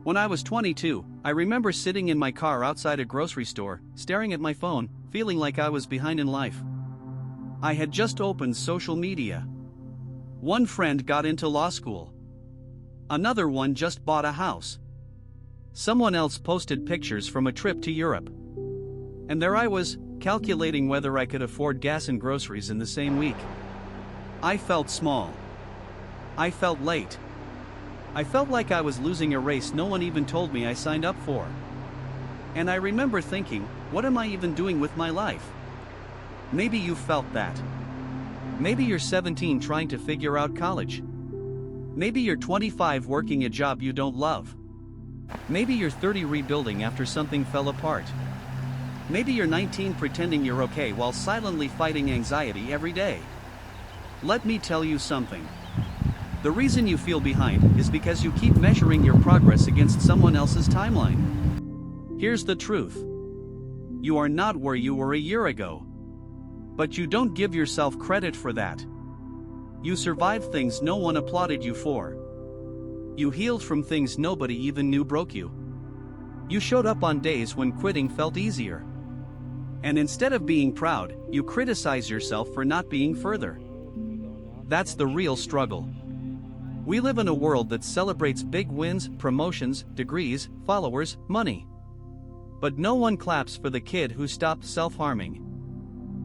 When I was 22, I remember sitting in my car outside a grocery store, staring at my phone, feeling like I was behind in life. I had just opened social media. One friend got into law school. Another one just bought a house. Someone else posted pictures from a trip to Europe. And there I was, calculating whether I could afford gas and groceries in the same week. I felt small. I felt late. I felt like I was losing a race no one even told me I signed up for. And I remember thinking, what am I even doing with my life? Maybe you felt that. Maybe you're 17 trying to figure out college. Maybe you're 25 working a job you don't love. Maybe you're 30 rebuilding after something fell apart. Maybe you're 19 pretending you're okay while silently fighting anxiety every day. Let me tell you something. The reason you feel behind is because you keep measuring your progress against someone else's timeline. Here's the truth. You are not where you were a year ago. But you don't give yourself credit for that. You survived things no one applauded you for. You healed from things nobody even knew broke you. You showed up on days when quitting felt easier. And instead of being proud, you criticize yourself for not being further. That's the real struggle. We live in a world that celebrates big wins, promotions, degrees, followers, money. But no one claps for the kid who stopped self-harming.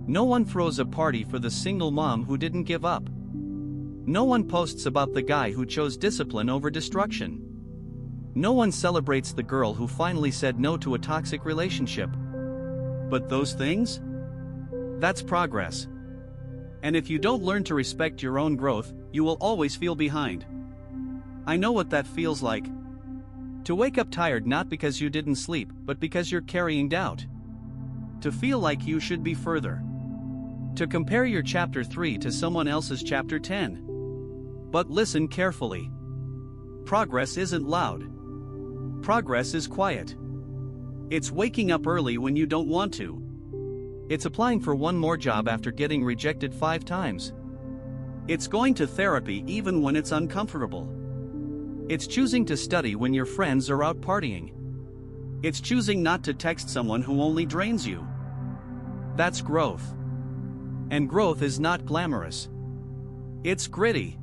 No one throws a party for the single mom who didn't give up. No one posts about the guy who chose discipline over destruction. No one celebrates the girl who finally said no to a toxic relationship. But those things? That's progress. And if you don't learn to respect your own growth, you will always feel behind. I know what that feels like. To wake up tired not because you didn't sleep, but because you're carrying doubt. To feel like you should be further. To compare your chapter 3 to someone else's chapter 10. But listen carefully. Progress isn't loud. Progress is quiet. It's waking up early when you don't want to. It's applying for one more job after getting rejected 5 times. It's going to therapy even when it's uncomfortable. It's choosing to study when your friends are out partying. It's choosing not to text someone who only drains you. That's growth. And growth is not glamorous. It's gritty.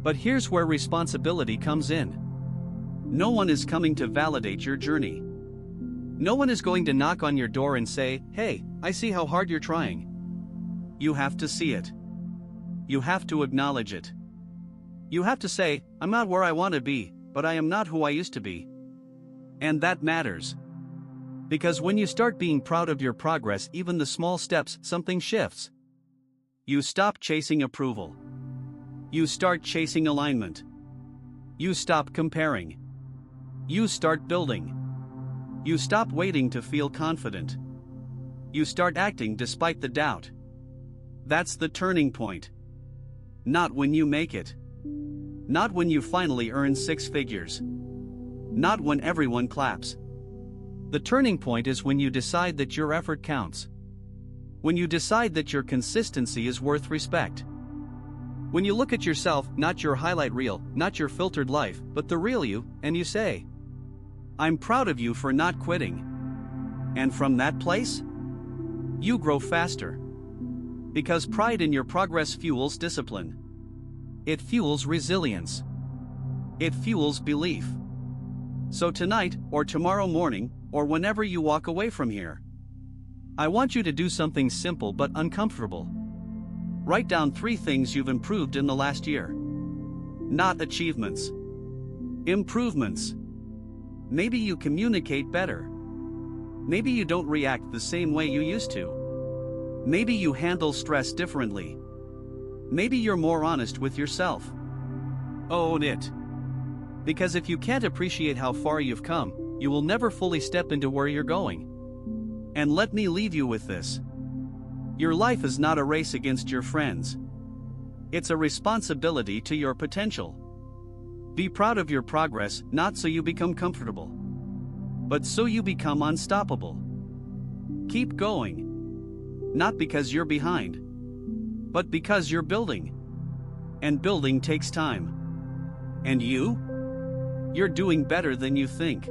But here's where responsibility comes in. No one is coming to validate your journey. No one is going to knock on your door and say, "Hey, I see how hard you're trying." You have to see it. You have to acknowledge it. You have to say, "I'm not where I want to be, but I am not who I used to be." And that matters. Because when you start being proud of your progress, even the small steps, something shifts. You stop chasing approval. You start chasing alignment. You stop comparing. You start building. You stop waiting to feel confident. You start acting despite the doubt. That's the turning point. Not when you make it. Not when you finally earn 6 figures. Not when everyone claps. The turning point is when you decide that your effort counts. When you decide that your consistency is worth respect. When you look at yourself, not your highlight reel, not your filtered life, but the real you, and you say, "I'm proud of you for not quitting." And from that place, you grow faster. Because pride in your progress fuels discipline. It fuels resilience. It fuels belief. So tonight, or tomorrow morning, or whenever you walk away from here, I want you to do something simple but uncomfortable. Write down 3 things you've improved in the last year. Not achievements. Improvements. Maybe you communicate better. Maybe you don't react the same way you used to. Maybe you handle stress differently. Maybe you're more honest with yourself. Own it. Because if you can't appreciate how far you've come, you will never fully step into where you're going. And let me leave you with this. Your life is not a race against your friends. It's a responsibility to your potential. Be proud of your progress, not so you become comfortable, but so you become unstoppable. Keep going. Not because you're behind, but because you're building. And building takes time. And you? You're doing better than you think.